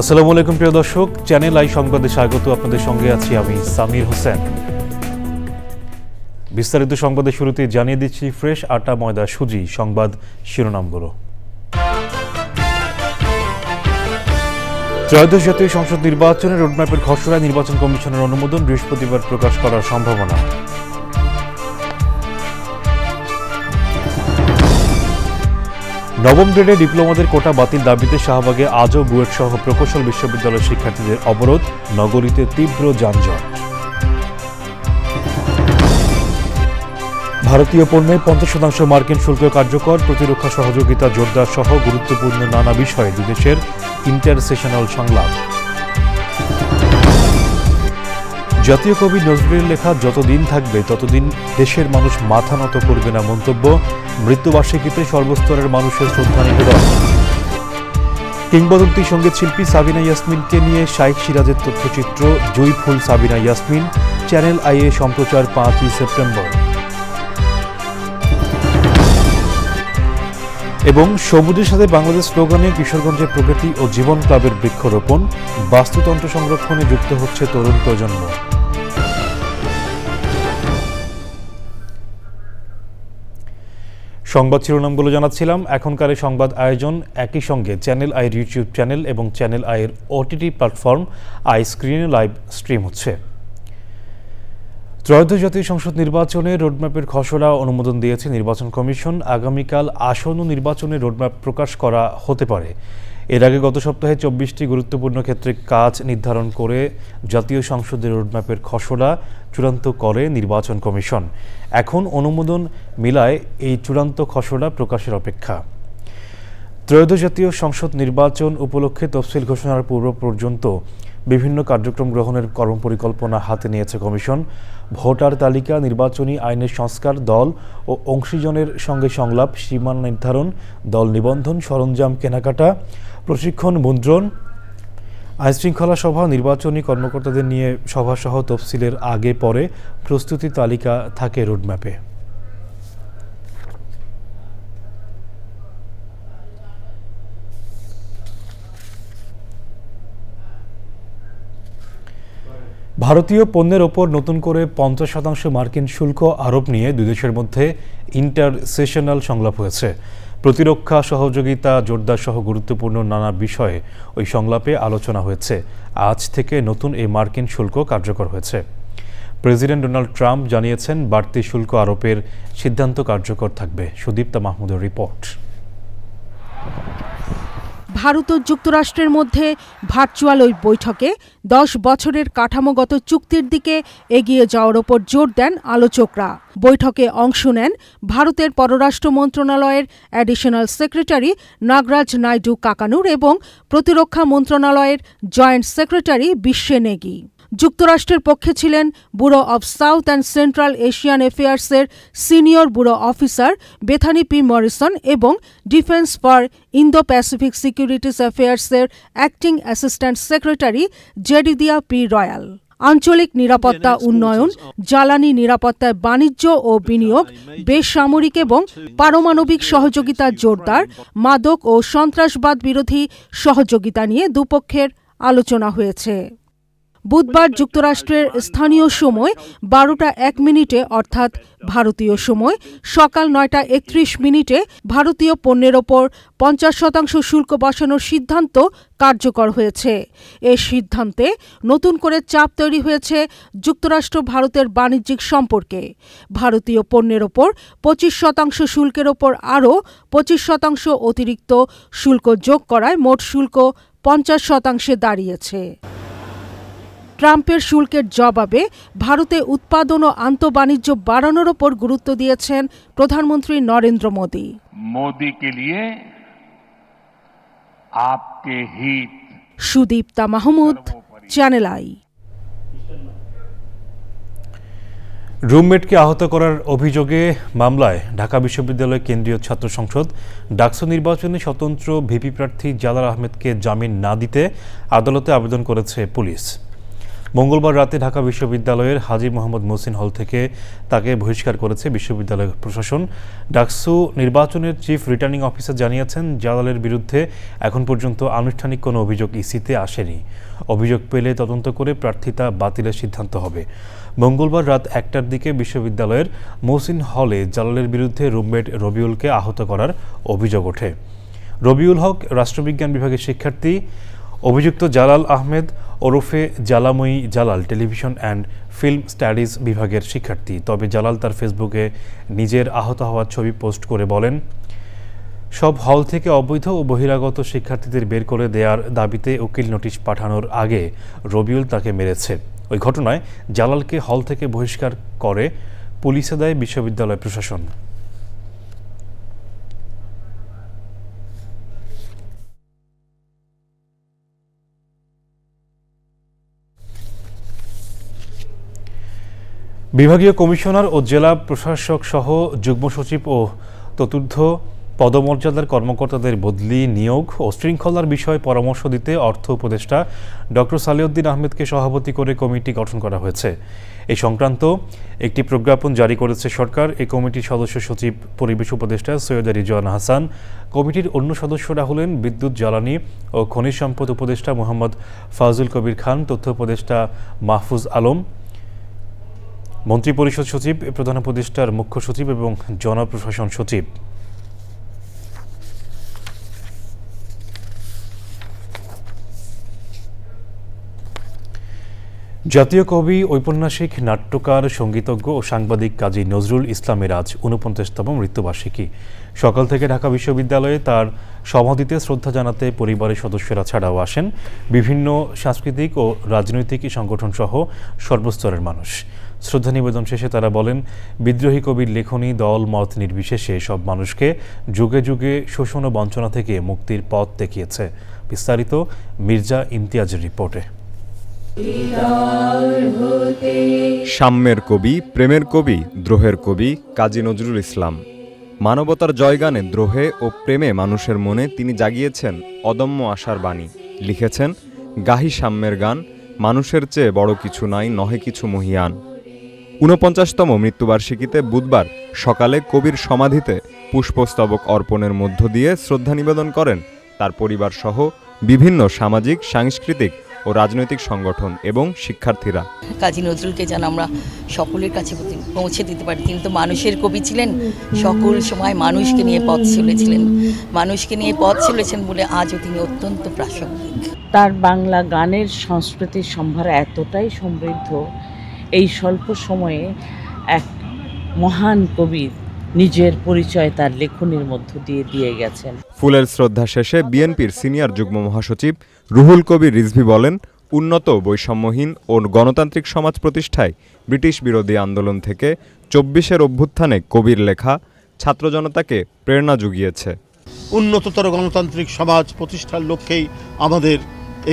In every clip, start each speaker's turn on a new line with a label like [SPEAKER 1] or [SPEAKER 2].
[SPEAKER 1] আসসালামু আলাইকুম প্রিয় দর্শক, চ্যানেল আই সংবাদে স্বাগত। আপনাদের সঙ্গে আছি আমি সামির হোসেন। বিস্তারিত সংবাদের শুরুতে জানিয়ে দিচ্ছি ফ্রেশ আটা ময়দা সুজি সংবাদ শিরোনামগুলো। ত্রয়োদশ জাতীয় সংসদ নির্বাচনের রোডম্যাপের খসড়া নির্বাচন কমিশনের অনুমোদন বৃহস্পতিবার প্রকাশ করার সম্ভাবনা। নবম গ্রেডে ডিপ্লোমাদের কোটা বাতিল দাবিতে শাহবাগে আজও বুয়েট সহ প্রকৌশল বিশ্ববিদ্যালয়ের শিক্ষার্থীদের অবরোধ, নগরীতে তীব্র যানজট। ভারতীয় পণ্যে 50% মার্কিন শুল্ক কার্যকর, প্রতিরক্ষা সহযোগিতা জোরদার সহ গুরুত্বপূর্ণ নানা বিষয়ে দুই দেশের ইন্টারসেশনাল সংলাপ। জাতীয় কবি নজরুলের লেখা যতদিন থাকবে ততদিন দেশের মানুষ মাথা নত করবে না মন্তব্য, মৃত্যুবার্ষিকীতে সর্বস্তরের মানুষের শ্রদ্ধা নিবেদন। কিংবদন্তি সঙ্গীত শিল্পী সাবিনা ইয়াসমিনকে নিয়ে শাইখ সিরাজের তথ্যচিত্র জুঁই ফুল সাবিনা ইয়াসমিন চ্যানেল আইয়ে সম্প্রচার 5ই সেপ্টেম্বর। এবং সবুজের সাথে বাংলাদেশ স্লোগানে কিশোরগঞ্জের প্রকৃতি ও জীবন ক্লাবের বৃক্ষরোপণ, বাস্তুতন্ত্র সংরক্ষণে যুক্ত হচ্ছে তরুণ প্রজন্ম। সংবাদ শিরোনামগুলো জানাচ্ছিলাম। এখনকার এই সংবাদ আয়োজন একই সঙ্গে চ্যানেল আইয়ের ইউটিউব চ্যানেল এবং চ্যানেল আইয়ের ওটিটি প্ল্যাটফর্ম আই স্ক্রিনে লাইভ স্ট্রিম হচ্ছে। ত্রয়োদশ জাতীয় সংসদ নির্বাচনে রোডম্যাপের খসড়া অনুমোদন দিয়েছে নির্বাচন কমিশন। আগামীকাল আসন্ন নির্বাচনের রোডম্যাপ প্রকাশ করা হতে পারে। এর আগে গত সপ্তাহে 24টি গুরুত্বপূর্ণ ক্ষেত্রে কাজ নির্ধারণ করে জাতীয় সংসদের রোডম্যাপের খসড়া চূড়ান্ত করে নির্বাচন কমিশন। এখন অনুমোদন মিলায় এই চূড়ান্ত খসড়া প্রকাশের অপেক্ষা। ত্রয়োদশ জাতীয় সংসদ নির্বাচন উপলক্ষে তফসিল ঘোষণার পূর্ব পর্যন্ত বিভিন্ন কার্যক্রম গ্রহণের কর্মপরিকল্পনা হাতে নিয়েছে কমিশন। ভোটার তালিকা, নির্বাচনী আইনের সংস্কার, দল ও অংশীজনের সঙ্গে সংলাপ, সীমানা নির্ধারণ, দল নিবন্ধন, সরঞ্জাম কেনাকাটা, প্রশিক্ষণ, মুদ্রণ, আইনশৃঙ্খলা সভা, নির্বাচনী কর্মকর্তাদের নিয়ে সভাসহ তফসিলের আগে পরে প্রস্তুতি তালিকা থাকে রোডম্যাপে। ভারতীয় পণ্যের ওপর নতুন করে 50% মার্কিন শুল্ক আরোপ নিয়ে দুই দেশের মধ্যে ইন্টারসেশনাল সংলাপ হয়েছে। প্রতিরক্ষা সহযোগিতা জোরদার সহ গুরুত্বপূর্ণ নানা বিষয়ে ওই সংলাপে আলোচনা হয়েছে। আজ থেকে নতুন এই মার্কিন শুল্ক কার্যকর হয়েছে। প্রেসিডেন্ট ডোনাল্ড ট্রাম্প জানিয়েছেন বাড়তি শুল্ক আরোপের সিদ্ধান্ত কার্যকর থাকবে। সুদীপ্তা মাহমুদের রিপোর্ট।
[SPEAKER 2] ভারত ও যুক্তরাষ্ট্রের মধ্যে ভার্চুয়াল ওই বৈঠকে 10 বছরের কাঠামোগত চুক্তির দিকে এগিয়ে যাওয়ার ওপর জোর দেন আলোচকরা। বৈঠকে অংশ নেন ভারতের পররাষ্ট্র মন্ত্রণালয়ের অ্যাডিশনাল সেক্রেটারি নাগরাজ নাইডু কাকানুর এবং প্রতিরক্ষা মন্ত্রণালয়ের জয়েন্ট সেক্রেটারি বিশ্বে নেগি। যুক্তরাষ্ট্রের পক্ষে ছিলেন bureau of south and central Asian অ্যাফেয়ার্সের senior bureau officer Bethany P Morrison এবং defence for Indo Pacific securities অ্যাফেয়ার্সের acting assistant secretary Jedidiah P Royal. আঞ্চলিক নিরাপত্তা উন্নয়ন, জ্বালানি নিরাপত্তায় বাণিজ্য ও বিনিয়োগ, বেসামরিক এবং পারমাণবিক সহযোগিতা জোরদার, মাদক ও সন্ত্রাসবাদ বিরোধী সহযোগিতা নিয়ে দুপক্ষের আলোচনা হয়েছে। বুধবার যুক্তরাষ্ট্রের স্থানীয় সময় 12টা 1 মিনিটে অর্থাৎ ভারতীয় সময় সকাল 9টা 31 মিনিটে ভারতীয় পণ্যের ওপর 50% শুল্ক বসানোর সিদ্ধান্ত কার্যকর হয়েছে। এই সিদ্ধান্তে নতুন করে চাপ তৈরি হয়েছে যুক্তরাষ্ট্র ভারতের বাণিজ্যিক সম্পর্কে। ভারতীয় পণ্যের ওপর 25% শুল্কের ওপর আরও 25% অতিরিক্ত শুল্ক যোগ করায় মোট শুল্ক 50% দাঁড়িয়েছে। ট্রাম্পের শুল্কের জবাবে ভারতে উৎপাদন ও আন্তঃবাণিজ্য বাড়ানোর ওপর গুরুত্ব দিয়েছেন প্রধানমন্ত্রী নরেন্দ্র মোদি।
[SPEAKER 3] মোদি কে লিয়ে আপকে হিত।
[SPEAKER 2] Sudipta Mahmud, channel I.
[SPEAKER 1] রুমমেটকে আহত করার অভিযোগে মামলায় ঢাকা বিশ্ববিদ্যালয় কেন্দ্রীয় ছাত্র সংসদ ডাকসু নির্বাচনে স্বতন্ত্র ভিপি প্রার্থী জালাল আহমেদকে জামিন না দিতে আদালতে আবেদন করেছে পুলিশ। মঙ্গলবার রাতে ঢাকা বিশ্ববিদ্যালয়ের হাজী মোহাম্মদ মহসিন হল থেকে তাকে বহিষ্কার করেছে বিশ্ববিদ্যালয় প্রশাসন। ডাকসু নির্বাচনের চিফ রিটার্নিং অফিসার জানিয়েছেন, জালালের বিরুদ্ধে এখন পর্যন্ত আনুষ্ঠানিক কোনো অভিযোগ ইসিতে আসেনি। অভিযোগ পেলে তদন্ত করে প্রার্থিতা বাতিলের সিদ্ধান্ত হবে। মঙ্গলবার রাত 1টার দিকে বিশ্ববিদ্যালয়ের মহসিন হলে জালালের বিরুদ্ধে রুমমেট রবিউলকে আহত করার অভিযোগ ওঠে। রবিউল হক রাষ্ট্রবিজ্ঞান বিভাগের শিক্ষার্থী। অভিযুক্ত জালাল আহমেদ ওরফে জালাময়ী Jalal television and film studies বিভাগের শিক্ষার্থী। তবে জালাল তার ফেসবুকে নিজের আহত হওয়ার ছবি পোস্ট করে বলেন, সব হল থেকে অবৈধ ও বহিরাগত শিক্ষার্থীদের বের করে দেওয়ার দাবিতে উকিল নোটিশ পাঠানোর আগে রবিউল তাকে মেরেছে। ওই ঘটনায় জালালকে হল থেকে বহিষ্কার করে পুলিশে দেয় বিশ্ববিদ্যালয় প্রশাসন। বিভাগীয় কমিশনার ও জেলা প্রশাসক সহ যুগ্ম সচিব ও চতুর্থ পদমর্যাদার কর্মকর্তাদের বদলি, নিয়োগ ও শৃঙ্খলার বিষয়ে পরামর্শ দিতে অর্থ উপদেষ্টা ডক্টর সালেউদ্দিন আহমেদকে সভাপতি করে কমিটি গঠন করা হয়েছে। এই সংক্রান্ত একটি প্রজ্ঞাপন জারি করেছে সরকার। এই কমিটির সদস্য সচিব পরিবেশ উপদেষ্টা সৈয়দা রিজওয়ানা হাসান। কমিটির অন্য সদস্যরা হলেন বিদ্যুৎ, জ্বালানি ও খনিজ সম্পদ উপদেষ্টা মোহাম্মদ ফাজুল কবির খান, তথ্য উপদেষ্টা মাহফুজ আলম, মন্ত্রিপরিষদ সচিব, প্রধান উপদেষ্টার মুখ্য সচিব এবং জনপ্রশাসন সচিব। জাতীয় কবি, ঔপন্যাসিক, নাট্যকার, সঙ্গীতজ্ঞ ও সাংবাদিক কাজী নজরুল ইসলামের আজ ৪৯তম মৃত্যুবার্ষিকী। সকাল থেকে ঢাকা বিশ্ববিদ্যালয়ে তার সমাধিতে শ্রদ্ধা জানাতে পরিবারের সদস্যরা ছাড়াও আসেন বিভিন্ন সাংস্কৃতিক ও রাজনৈতিক সংগঠন সহ সর্বস্তরের মানুষ। শ্রদ্ধা নিবেদন শেষে তারা বলেন, বিদ্রোহী কবির লেখনী দল মত নির্বিশেষে সব মানুষকে যুগে যুগে শোষণ ও বঞ্চনা থেকে মুক্তির পথ দেখিয়েছে। বিস্তারিত মির্জা ইমতিয়াজের রিপোর্টে।
[SPEAKER 4] সাম্যের কবি, প্রেমের কবি, দ্রোহের কবি কাজী নজরুল ইসলাম। মানবতার জয়গানে দ্রোহে ও প্রেমে মানুষের মনে তিনি জাগিয়েছেন অদম্য আশার বাণী। লিখেছেন, গাহি সাম্যের গান, মানুষের চেয়ে বড় কিছু নাই, নহে কিছু মহিয়ান। ৪৯তম মৃত্যুবার্ষিকীতে বুধবার সকালে কবির সমাধিতে পুষ্পস্তবক অর্পণের মধ্য দিয়ে শ্রদ্ধা নিবেদন করেন তার পরিবার সহ বিভিন্ন সামাজিক, সাংস্কৃতিক ও রাজনৈতিক সংগঠন এবং শিক্ষার্থীরা।
[SPEAKER 5] কাজী নজরুলকে যেন আমরা সকলের কাছে পৌঁছে দিতে পারি। কিন্তু মানুষের কবি ছিলেন, সকল সময় মানুষকে নিয়ে পথ চলেছেন বলে আজও তিনি অত্যন্ত প্রাসঙ্গিক।
[SPEAKER 6] তার বাংলা গানের সংস্কৃতির সম্ভার এতটাই সমৃদ্ধ, এই স্বল্প সময়ে এক মহান কবির নিজের পরিচয় তার লেখনীর মধ্য দিয়ে গেছেন।
[SPEAKER 4] ফুলের শ্রদ্ধা শেষে বিএনপির সিনিয়র যুগ্ম মহাসচিব রুহুল কবির রিজভী বলেন, উন্নত, বৈষম্যহীন ও গণতান্ত্রিক সমাজ প্রতিষ্ঠায় ব্রিটিশ বিরোধী আন্দোলন থেকে ২৪-এর অভ্যুত্থানে কবির লেখা ছাত্র জনতাকে প্রেরণা জুগিয়েছে।
[SPEAKER 7] উন্নততর গণতান্ত্রিক সমাজ প্রতিষ্ঠার লক্ষ্যেই আমাদের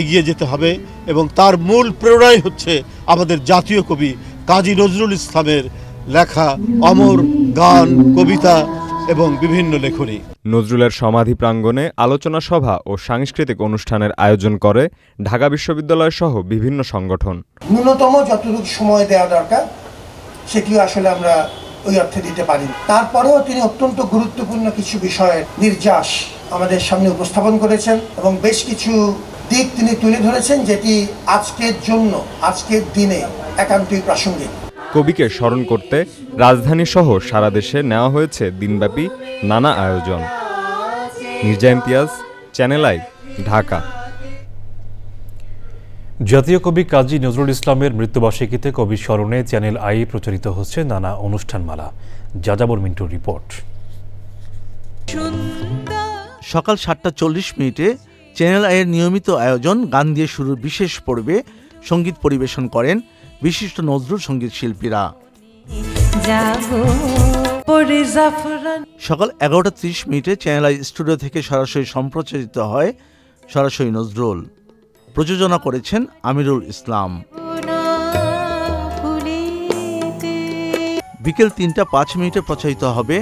[SPEAKER 7] এগিয়ে যেতে হবে এবং তার মূল প্রেরণাই হচ্ছে আমাদের জাতীয় কবি কাজী নজরুল ইসলামের লেখা অমর গান, কবিতা এবং বিভিন্ন লেখনী।
[SPEAKER 4] নজরুলের সমাধি প্রাঙ্গণে আলোচনা সভা ও সাংস্কৃতিক অনুষ্ঠানের আয়োজন করে ঢাকা বিশ্ববিদ্যালয় সহ বিভিন্ন সংগঠন।
[SPEAKER 8] ন্যূনতম যতটুকু সময় দেওয়া দরকার সেটিও আসলে আমরা ওই অর্থে দিতে পারি। তারপরেও তিনি অত্যন্ত গুরুত্বপূর্ণ কিছু বিষয়ের নির্যাস আমাদের সামনে উপস্থাপন করেছেন এবং বেশ কিছু দিক তিনি তুলে ধরেছেন যেটি আজকের দিনে একান্তই প্রাসঙ্গিক।
[SPEAKER 4] কবিকে স্মরণ করতে রাজধানী সহ সারা দেশে নেওয়া হয়েছে দিনব্যাপী নানা আয়োজন। Mirza Imtiaz, channel i, Dhaka.
[SPEAKER 1] জাতীয় কবি কাজী নজরুল ইসলামের মৃত্যুবার্ষিকীতে কবির স্মরণে চ্যানেল আই প্রচারিত হচ্ছে নানা অনুষ্ঠানমালা। যাযাবর মিন্টুর রিপোর্ট।
[SPEAKER 9] সকাল ৭টা ৪০ চ্যানেল আইয়ের নিয়মিত আয়োজন গান দিয়ে শুরুর বিশেষ পর্বে সঙ্গীত পরিবেশন করেন বিশিষ্ট নজরুল সঙ্গীত শিল্পীরা। সকাল ১১টা ৩০ চ্যানেল আই স্টুডিও থেকে সরাসরি সম্প্রচারিত হয় সরাসরি নজরুল। প্রযোজনা করেছেন আমিরুল ইসলাম। বিকেল ৩টা ৫ প্রচারিত হবে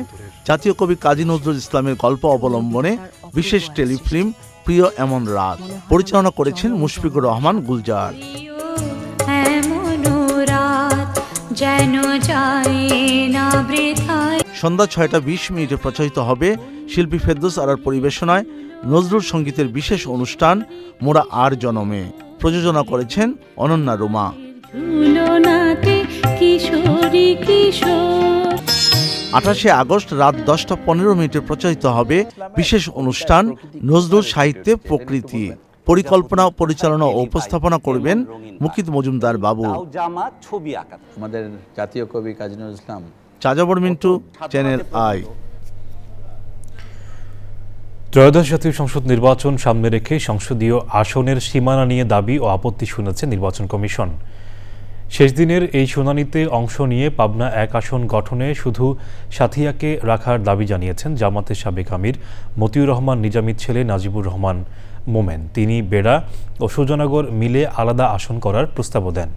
[SPEAKER 9] জাতীয় কবি কাজী নজরুল ইসলামের গল্প অবলম্বনে বিশেষ টেলিফিল্ম প্রিয় এমন রাত। পরিচালনা করেছেন মুশফিকুর রহমান গুলজার।
[SPEAKER 10] যেন যায় না বৃথায়।
[SPEAKER 9] সন্ধ্যা 6টা 20 মিনিটে প্রচারিত হবে শিল্পী ফেরদৌস আরার পরিবেশনায় নজরুল সঙ্গীতের বিশেষ অনুষ্ঠান মোরা আর জনমে। প্রযোজনা করেছেন অনন্যা রুমা।
[SPEAKER 10] কিশোরী কিশোর।
[SPEAKER 9] 28শে আগস্ট রাত 10টা 15 প্রচারিত হবে বিশেষ অনুষ্ঠান নজরুল সাহিত্যে প্রকৃতি। পরিকল্পনা, পরিচালনা ও উপস্থাপনা করবেন মুকিত মজুমদার বাবু।
[SPEAKER 11] আমাদের জাতীয় কবি কাজী নজরুল ইসলাম।
[SPEAKER 9] চাজাবর Mintu, channel I.
[SPEAKER 1] ত্রয়োদশ জাতীয় সংসদ নির্বাচন সামনে রেখে সংসদীয় আসনের সীমানা নিয়ে দাবি ও আপত্তি শুনেছে নির্বাচন কমিশন। শেষ দিনের এই শুনানিতে অংশ নিয়ে পাবনা 1 আসন গঠনে শুধু সাথিয়াকে রাখার দাবি জানিয়েছেন জামাতের সাবেক আমির মতিউর রহমান নিজামীর ছেলে নাজিবুর রহমান মোমেন। তিনি বেড়া ও সুজানগর মিলে আলাদা আসন করার প্রস্তাবও দেন।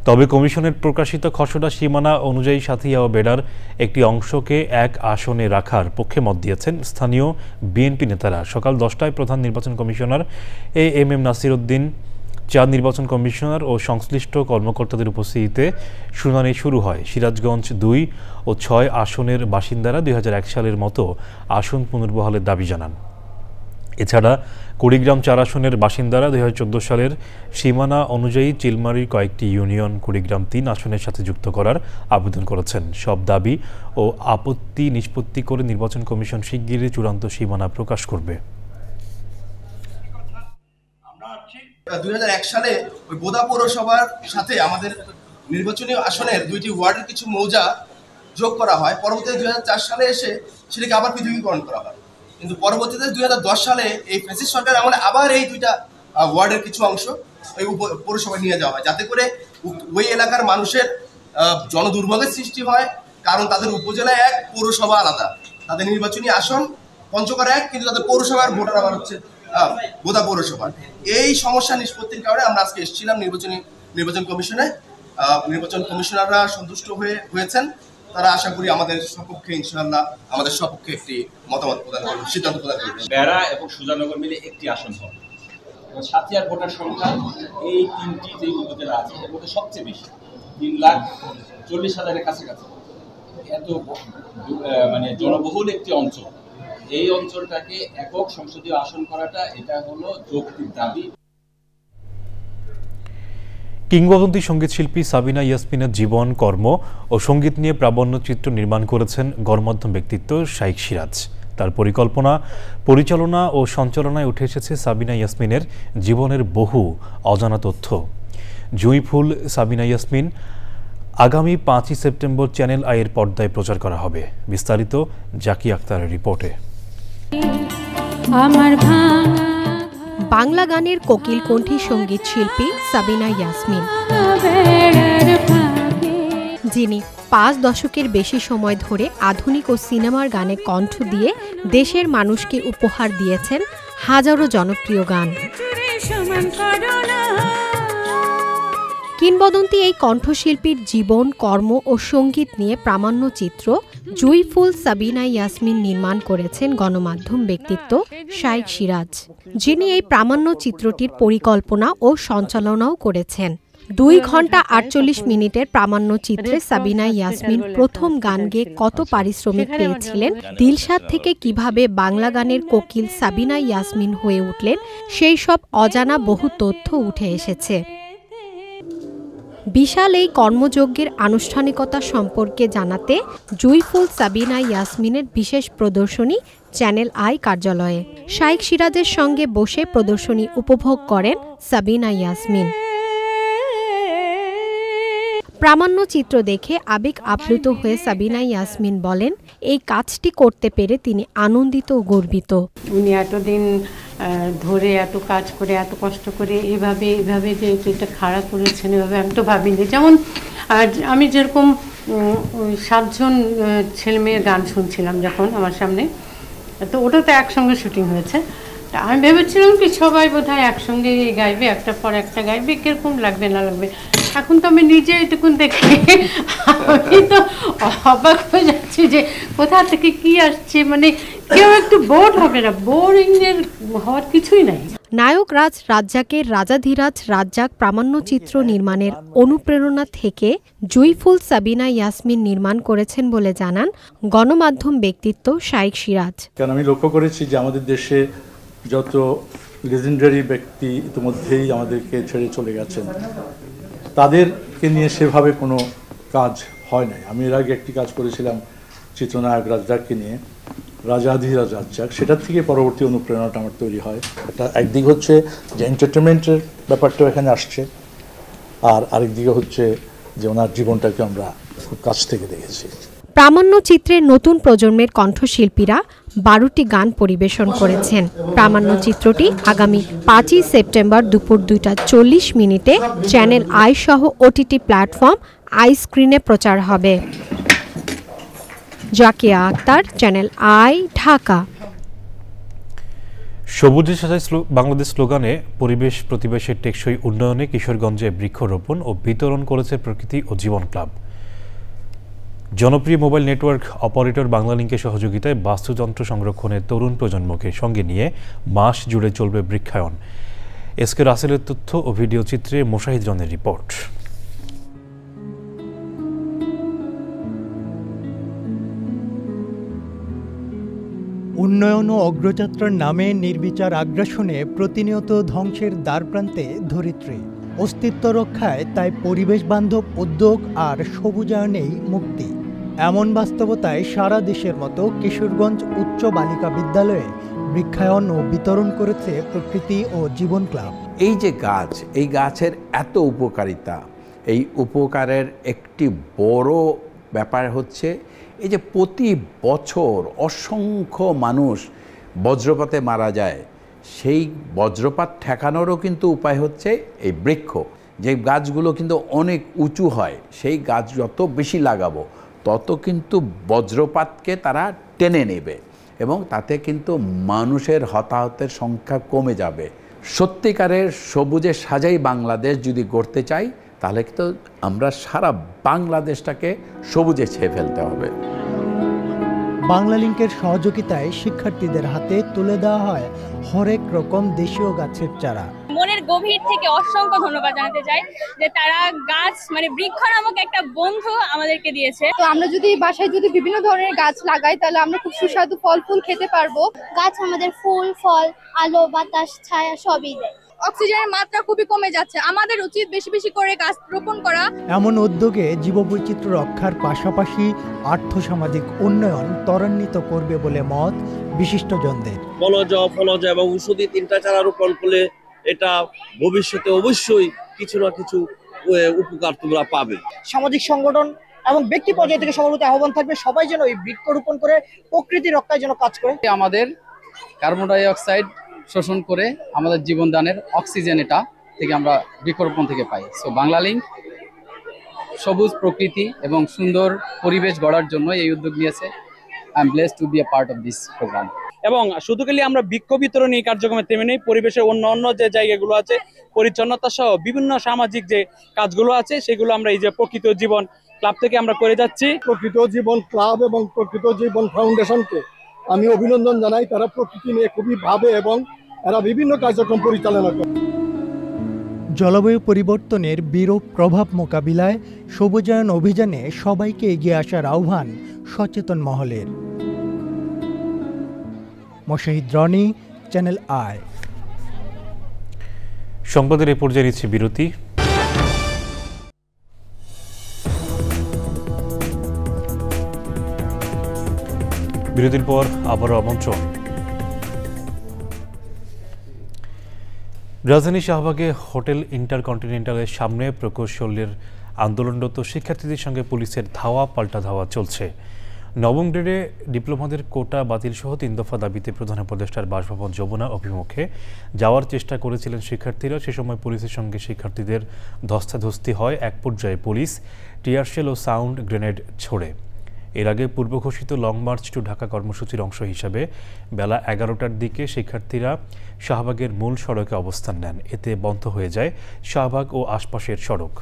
[SPEAKER 1] তবে কমিশনের প্রকাশিত খসড়া সীমানা অনুযায়ী সাথিয়া ও বেড়ার একটি অংশকে 1 আসনে রাখার পক্ষে মত দিয়েছেন স্থানীয় বিএনপি নেতারা। সকাল 10টায় প্রধান নির্বাচন কমিশনার এএমএম নাসির উদ্দিন, চার নির্বাচন কমিশনার ও সংশ্লিষ্ট কর্মকর্তাদের উপস্থিতিতে শুনানি শুরু হয়। সিরাজগঞ্জ 2 ও 6 আসনের বাসিন্দারা 2001 সালের মতো আসন পুনর্বহালের দাবি জানান। এছাড়া কুড়িগ্রাম 4 আসনের বাসিন্দারা 2014 সালের সীমানা অনুযায়ী চিলমারির কয়েকটি ইউনিয়ন কুড়িগ্রাম 3 আসনের সাথে যুক্ত করার আবেদন করেছেন। সব দাবি ও আপত্তি নিষ্পত্তি করে নির্বাচন কমিশন শিগগিরই চূড়ান্ত সীমানা প্রকাশ করবে।
[SPEAKER 12] 2001 সালে ওই বোদা পৌরসভার সাথে আমাদের নির্বাচনী আসনের 2টি ওয়ার্ডের কিছু মৌজা যোগ করা হয়। পরবর্তীতে 2004 সালে এসে সেটাকে আবার পৃথকীকরণ করা হয়। কিন্তু পরবর্তীতে 2010 সালে এই ফ্যাসিস্ট সরকার আমলে আবার এই 2টা ওয়ার্ডের কিছু অংশ ওই পৌরসভায় নিয়ে যাওয়া হয়, যাতে করে ওই এলাকার মানুষের জনদুর্ভোগের সৃষ্টি হয়। কারণ তাদের উপজেলায় 1, পৌরসভা আলাদা, তাদের নির্বাচনী আসন পঞ্চগড় 1, কিন্তু তাদের পৌরসভার ভোটার আবার হচ্ছে বোদা পৌরসভা। এই সমস্যা নিষ্পত্তির কারণে আমরা আজকে এসেছিলাম নির্বাচন কমিশনে। নির্বাচন কমিশনাররা সন্তুষ্ট হয়েছেন। তারা আশা করি আমাদের সপক্ষে ইনশাআল্লাহ আমাদের সপক্ষে একটি মতামত প্রদান করবেন, সিদ্ধান্ত প্রদান করবেন।
[SPEAKER 13] বেড়া এবং সুজানগর মিলে একটি আসন হবে। সাথিয়ার ভোটার সংখ্যা এই 3টি যে উপজেলা আছে এর মধ্যে সবচেয়ে বেশি, 3,40,000-এর কাছাকাছি। এত মানে জনবহুল একটি অঞ্চল, এই অঞ্চলটাকে একক সংসদীয় আসন করাটা এটা হলো যৌক্তিক দাবি।
[SPEAKER 1] কিংবদন্তি সঙ্গীত শিল্পী সাবিনা ইয়াসমিনের জীবন, কর্ম ও সঙ্গীত নিয়ে প্রাবণ্যচিত্র নির্মাণ করেছেন গণমাধ্যম ব্যক্তিত্ব শাইখ সিরাজ। তার পরিকল্পনা, পরিচালনা ও সঞ্চালনায় উঠে এসেছে সাবিনা ইয়াসমিনের জীবনের বহু অজানা তথ্য। জুঁইফুল সাবিনা ইয়াসমিন আগামী 5ই সেপ্টেম্বর চ্যানেল আইয়ের পর্দায় প্রচার করা হবে। বিস্তারিত জাকি আক্তারের রিপোর্টে।
[SPEAKER 14] বাংলা গানের কোকিল কণ্ঠী সঙ্গীত শিল্পী সাবিনা ইয়াসমিন, যিনি 5 দশকের বেশি সময় ধরে আধুনিক ও সিনেমার গানে কণ্ঠ দিয়ে দেশের মানুষকে উপহার দিয়েছেন হাজারো জনপ্রিয় গান। কিংবদন্তি এই কণ্ঠশিল্পীর জীবন, কর্ম ও সঙ্গীত নিয়ে প্রামাণ্যচিত্র জুঁইফুল সাবিনা ইয়াসমিন নির্মাণ করেছেন গণমাধ্যম ব্যক্তিত্ব শাইখ সিরাজ, যিনি এই প্রামাণ্যচিত্রটির পরিকল্পনা ও সঞ্চালনাও করেছেন। 2 ঘন্টা 48 মিনিটের প্রামাণ্যচিত্রে সাবিনা ইয়াসমিন প্রথম গান গেয়ে কত পারিশ্রমিক পেয়েছিলেন, দিলশাদ থেকে কিভাবে বাংলা গানের কোকিল সাবিনা ইয়াসমিন হয়ে উঠলেন, সেই সব অজানা বহু তথ্য উঠে এসেছে। বিশাল এই কর্মযজ্ঞের আনুষ্ঠানিকতা সম্পর্কে জানাতে জুঁইফুল সাবিনা ইয়াসমিনের বিশেষ প্রদর্শনী চ্যানেল আই কার্যালয়ে শাইখ সিরাজের সঙ্গে বসে প্রদর্শনী উপভোগ করেন সাবিনা ইয়াসমিন। প্রামাণ্যচিত্র দেখে আবেগ আপ্লুত হয়ে সাবিনা ইয়াসমিন বলেন, এই কাজটি করতে পেরে তিনি আনন্দিত ও গর্বিত।
[SPEAKER 15] উনি এতদিন ধরে এত কাজ করে এত কষ্ট করে এভাবে যে এটা খাড়া করেছেন, এভাবে আমি তো ভাবিনি। যেমন আমি যেরকম 7 জন ছেলেমেয়ের গান শুনছিলাম যখন আমার সামনে, তো ওটা তো একসঙ্গে শুটিং হয়েছে। আমি ভেবেছিলাম কি সবাই বোধহয় একসঙ্গে গাইবে, একটা পর একটা গাইবে, কিরকম লাগবে না লাগবে। এখন তো আমি নিজে এটুকুন দেখি আমি তো অবাক হয়ে যাচ্ছি যে কোথা থেকে কি আসছে, মানে কেউ একটু বোর হবে না, বোরিং এর হওয়ার কিছুই নাই।
[SPEAKER 14] নায়ক রাজ রাজ্জাকের রাজাধিরাজ রাজ্জাক প্রামাণ্যচিত্র নির্মাণের অনুপ্রেরণা থেকে জুইফুল সাবিনা ইয়াসমিন নির্মাণ করেছেন বলে জানান গণমাধ্যম ব্যক্তিত্ব শাইখ সিরাজ।
[SPEAKER 16] কারণ আমি লক্ষ্য করেছি যে আমাদের দেশে যত লেজেন্ডারি ব্যক্তি ইতিমধ্যেই আমাদেরকে ছেড়ে চলে গেছেন, তাদেরকে নিয়ে সেভাবে কোনো কাজ হয় নাই। আমি এর আগে একটি কাজ করেছিলাম চিত্রনায়ক রাজ্জাককে নিয়ে, রাজাধিরাজ রাজ্জাক, সেটার থেকে পরবর্তী অনুপ্রেরণাটা আমার তৈরি হয়। এটা একদিক হচ্ছে যে এন্টারটেনমেন্টের ব্যাপারটাও এখানে আসছে, আর আরেকদিকে হচ্ছে যে ওনার জীবনটাকে আমরা খুব কাছ থেকে দেখেছি।
[SPEAKER 14] প্রামাণ্যচিত্রের নতুন প্রজন্মের কণ্ঠশিল্পীরা 12টি গান পরিবেশন করেছেন। প্রামাণ্যচিত্রটি আগামী 5ই সেপ্টেম্বর দুপুর 2:40 চ্যানেল আই সহ ওটিটি প্ল্যাটফর্ম আই স্ক্রিনে প্রচার হবে। Zakia Akter, channel i, Dhaka.
[SPEAKER 1] সবুজের সাজায় বাংলাদেশ স্লোগানে পরিবেশ প্রতিবেশের টেকসই উন্নয়নে কিশোরগঞ্জে বৃক্ষরোপণ ও বিতরণ করেছে প্রকৃতি ও জীবন ক্লাব। জনপ্রিয় মোবাইল নেটওয়ার্ক অপারেটর বাংলালিংকের সহযোগিতায় বাস্তুতন্ত্র সংরক্ষণে তরুণ প্রজন্মকে সঙ্গে নিয়ে মাস জুড়ে চলবে বৃক্ষায়ন। এসকে রাসেলের তথ্য ও ভিডিও চিত্রে মোশাহিদ রনের রিপোর্ট।
[SPEAKER 17] উন্নয়ন ও অগ্রযাত্রার নামে নির্বিচার আগ্রাসনে প্রতিনিয়ত ধ্বংসের দ্বারপ্রান্তে ধরিত্রী। অস্তিত্ব রক্ষায় তাই পরিবেশ বান্ধব উদ্যোগ আর সবুজায়নেই মুক্তি। এমন বাস্তবতায় সারা দেশের মতো কিশোরগঞ্জ উচ্চ বালিকা বিদ্যালয়ে বৃক্ষায়ন ও বিতরণ করেছে প্রকৃতি ও জীবন ক্লাব।
[SPEAKER 11] এই যে গাছ, এই গাছের এত উপকারিতা, এই উপকারের একটি বড় ব্যাপার হচ্ছে এই যে প্রতি বছর অসংখ্য মানুষ বজ্রপাতে মারা যায়, সেই বজ্রপাত ঠেকানোরও কিন্তু উপায় হচ্ছে এই বৃক্ষ। যে গাছগুলো কিন্তু অনেক উঁচু হয়, সেই গাছ যত বেশি লাগাবো তত কিন্তু বজ্রপাতকে তারা টেনে নেবে এবং তাতে কিন্তু মানুষের হতাহতের সংখ্যা কমে যাবে। সত্যিকারের সবুজে সাজাই বাংলাদেশ যদি গড়তে চাই, তাহলে কিন্তু আমরা সারা বাংলাদেশটাকে সবুজে ছেয়ে ফেলতে হবে।
[SPEAKER 17] বাংলালিংকের সহযোগিতায় শিক্ষার্থীদের হাতে তুলে দেওয়া হয় হরেক রকম দেশীয় গাছের চারা।
[SPEAKER 18] মনের গভীর থেকে অসংখ্য ধন্যবাদ জানাতে চাই যে তারা গাছ মানে বৃক্ষ নামক একটা বন্ধু আমাদেরকে দিয়েছে।
[SPEAKER 19] তো আমরা যদি বাসায় বিভিন্ন ধরনের গাছ লাগাই, তাহলে আমরা খুব সুস্বাদু ফল ফুল খেতে পারবো।
[SPEAKER 20] গাছ আমাদের ফুল, ফল, আলো, বাতাস, ছায়া সবই দেয়।
[SPEAKER 18] অক্সিজেনের মাত্রা খুবই কমে যাচ্ছে, আমাদের উচিত বেশি বেশি করে গাছ রোপণ করা।
[SPEAKER 17] এমন উদ্যোগে জীববৈচিত্র্য রক্ষার পাশাপাশি আর্থসামাজিক উন্নয়ন ত্বরান্বিত করবে বলে মত বিশিষ্টজনদের।
[SPEAKER 21] ফলজ এবং ঔষধি 3টা চারা রোপণ করলে এটা ভবিষ্যতে অবশ্যই কিছু না কিছু উপকার তোমরা পাবে।
[SPEAKER 22] সামাজিক সংগঠন এবং ব্যক্তি পর্যায় থেকে সবার আহ্বান থাকবে সবাই যেন এই বৃক্ষরোপণ করে প্রকৃতি রক্ষায় যেন কাজ করে।
[SPEAKER 23] আমাদের কার্বন ডাই অক্সাইড শোষণ করে আমাদের জীবনদানের অক্সিজেন এটা থেকে আমরা বৃক্ষরোপণ থেকে পাই। সো বাংলালিংক সবুজ প্রকৃতি এবং সুন্দর পরিবেশ গড়ার জন্য এই উদ্যোগ নিয়েছে। I am blessed to be a part of this programme.
[SPEAKER 24] এবং শুধু খালি আমরা বৃক্ষ বিতরণী কার্যক্রমে তেমনি পরিবেশের অন্য যে জায়গাগুলো আছে পরিচ্ছন্নতা সহ বিভিন্ন সামাজিক যে কাজগুলো আছে সেগুলো আমরা এই যে প্রকৃত জীবন ক্লাব থেকে আমরা করে যাচ্ছি।
[SPEAKER 25] প্রকৃত জীবন ক্লাব এবং প্রকৃত জীবন ফাউন্ডেশনকে আমি অভিনন্দন জানাই। তারা প্রকৃতি নিয়ে খুবই ভাবে এবং এরা বিভিন্ন কার্যক্রম পরিচালনা করে।
[SPEAKER 17] জলবায়ু পরিবর্তনের বিরূপ প্রভাব মোকাবিলায় সবুজায়ন অভিযানে সবাইকে এগিয়ে আসার আহ্বান সচেতন মহলের। Moshahid Rony, channel i.
[SPEAKER 1] সংবাদের এ পর্যায়ে নিচ্ছি বিরতি। বিরতির পর আবারও আমন্ত্রণ। রাজধানী শাহবাগে হোটেল ইন্টারকন্টিনেন্টালের সামনে প্রকৌশলের আন্দোলনরত শিক্ষার্থীদের সঙ্গে পুলিশের ধাওয়া পাল্টা ধাওয়া চলছে। নবম গ্রেডে ডিপ্লোমাদের কোটা বাতিল সহ 3 দফা দাবিতে প্রধান উপদেষ্টার বাসভবন যমুনা অভিমুখে যাওয়ার চেষ্টা করেছিলেন শিক্ষার্থীরা। সে সময় পুলিশের সঙ্গে শিক্ষার্থীদের ধস্তাধস্তি হয়। এক পর্যায়ে পুলিশ টিয়ারশেল ও সাউন্ড গ্রেনেড ছোড়ে। এর আগে পূর্ব ঘোষিত লং মার্চ টু ঢাকা কর্মসূচির অংশ হিসাবে বেলা 11টার দিকে শিক্ষার্থীরা শাহবাগের মূল সড়কে অবস্থান নেন। এতে বন্ধ হয়ে যায় শাহবাগ ও আশপাশের সড়ক।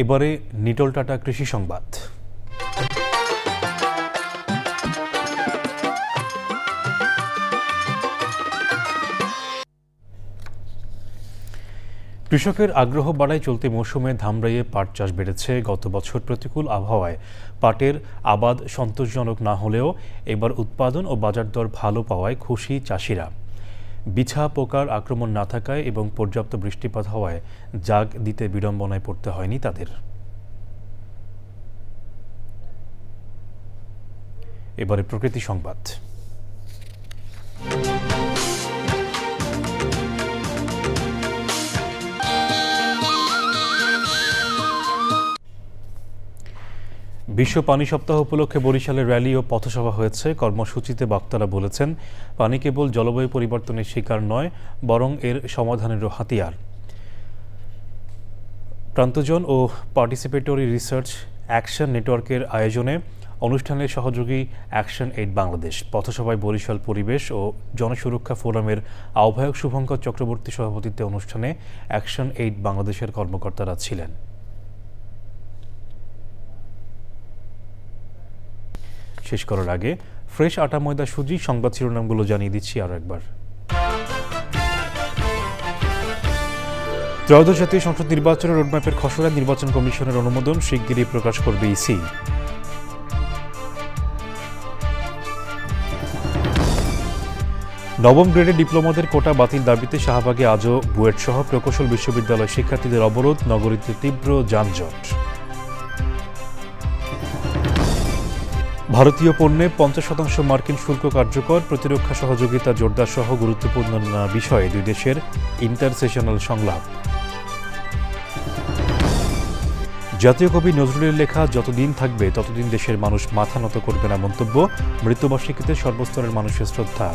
[SPEAKER 1] এবারে নিটল টাটা কৃষি সংবাদ। কৃষকের আগ্রহ বাড়ায় চলতি মৌসুমে ধামরাইয়ে পাট চাষ বেড়েছে। গত বছর প্রতিকূল আবহাওয়ায় পাটের আবাদ সন্তোষজনক না হলেও এবার উৎপাদন ও বাজার দর ভালো পাওয়ায় খুশি চাষিরা। বিছা পোকার আক্রমণ না থাকায় এবং পর্যাপ্ত বৃষ্টিপাত হওয়ায় জাগ দিতে বিড়ম্বনায় পড়তে হয়নি তাদের। এবারে প্রকৃতি সংবাদ। বিশ্ব পানি সপ্তাহ উপলক্ষে বরিশালে র্যালি ও পথসভা হয়েছে। কর্মসূচিতে বক্তারা বলেছেন, পানি কেবল জলবায়ু পরিবর্তনের শিকার নয়, বরং এর সমাধানেরও হাতিয়ার। প্রান্তজন ও পার্টিসিপেটরি রিসার্চ অ্যাকশন নেটওয়ার্কের আয়োজনে অনুষ্ঠানের সহযোগী অ্যাকশন এইড বাংলাদেশ। পথসভায় বরিশাল পরিবেশ ও জনসুরক্ষা ফোরামের আহ্বায়ক শুভঙ্কর চক্রবর্তী সভাপতিত্বে অনুষ্ঠানে অ্যাকশন এইড বাংলাদেশের কর্মকর্তারা ছিলেন। শেষ করার আগে ফ্রেশ আটা ময়দা সুজি সংবাদ শিরোনামগুলো জানিয়ে দিচ্ছি আরও একবার। ত্রয়োদশ জাতীয় সংসদ নির্বাচনের রোডম্যাপের খসড়া নির্বাচন কমিশনের অনুমোদন, শিগগিরই প্রকাশ করবে ইসি। নবম গ্রেডের ডিপ্লোমাদের কোটা বাতিল দাবিতে শাহবাগে আজও বুয়েট সহ প্রকৌশল বিশ্ববিদ্যালয় শিক্ষার্থীদের অবরোধ, নগরীতে তীব্র যানজট। ভারতীয় পণ্যে 50% মার্কিন শুল্ক কার্যকর, প্রতিরক্ষা সহযোগিতা জোরদার সহ গুরুত্বপূর্ণ বিষয়ে দুই দেশের ইন্টারসেশনাল সংলাপ। জাতীয় কবি নজরুলের লেখা যতদিন থাকবে ততদিন দেশের মানুষ মাথা নত করবে না মন্তব্য, মৃত্যুবার্ষিকীতে সর্বস্তরের মানুষের শ্রদ্ধা।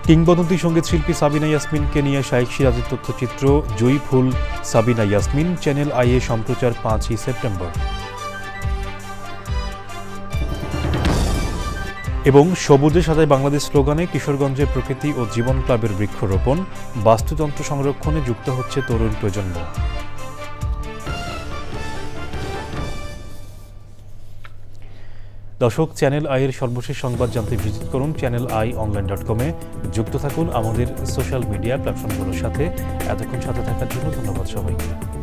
[SPEAKER 1] কিংবদন্তি সঙ্গীত শিল্পী সাবিনা ইয়াসমিনকে নিয়ে শাইখ সিরাজের তথ্যচিত্র জয়ী ফুল সাবিনা ইয়াসমিন চ্যানেল আইয়ে সম্প্রচার 5ই সেপ্টেম্বর। এবং সবুজে সাজায় বাংলাদেশ স্লোগানে কিশোরগঞ্জে প্রকৃতি ও জীবন ক্লাবের বৃক্ষরোপণ, বাস্তুতন্ত্র সংরক্ষণে যুক্ত হচ্ছে তরুণ প্রজন্ম। দর্শক, চ্যানেল আইয়ের সর্বশেষ সংবাদ জানতে ভিজিট করুন channelionline.com-এ। যুক্ত থাকুন আমাদের সোশ্যাল মিডিয়া প্ল্যাটফর্মগুলোর সাথে। এতক্ষণ সাথে থাকার জন্য ধন্যবাদ সবাইকে।